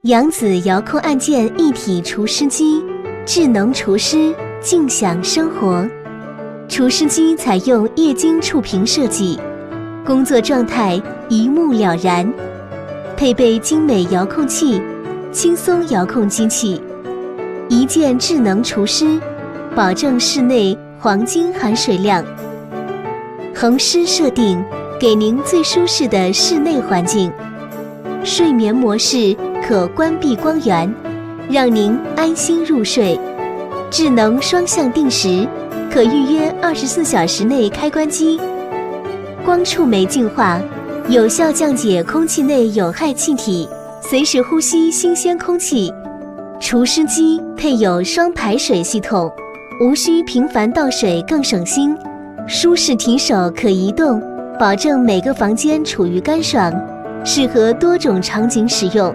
扬子遥控按键一体除湿机，智能除湿，静享生活。除湿机采用液晶触屏设计，工作状态一目了然。配备精美遥控器，轻松遥控机器，一键智能除湿，保证室内黄金含水量。恒湿设定，给您最舒适的室内环境。睡眠模式可关闭光源，让您安心入睡。智能双向定时，可预约24小时内开关机。光触媒净化，有效降解空气内有害气体，随时呼吸新鲜空气。除湿机配有双排水系统，无需频繁倒水，更省心。舒适提手可移动，保证每个房间处于干爽，适合多种场景使用。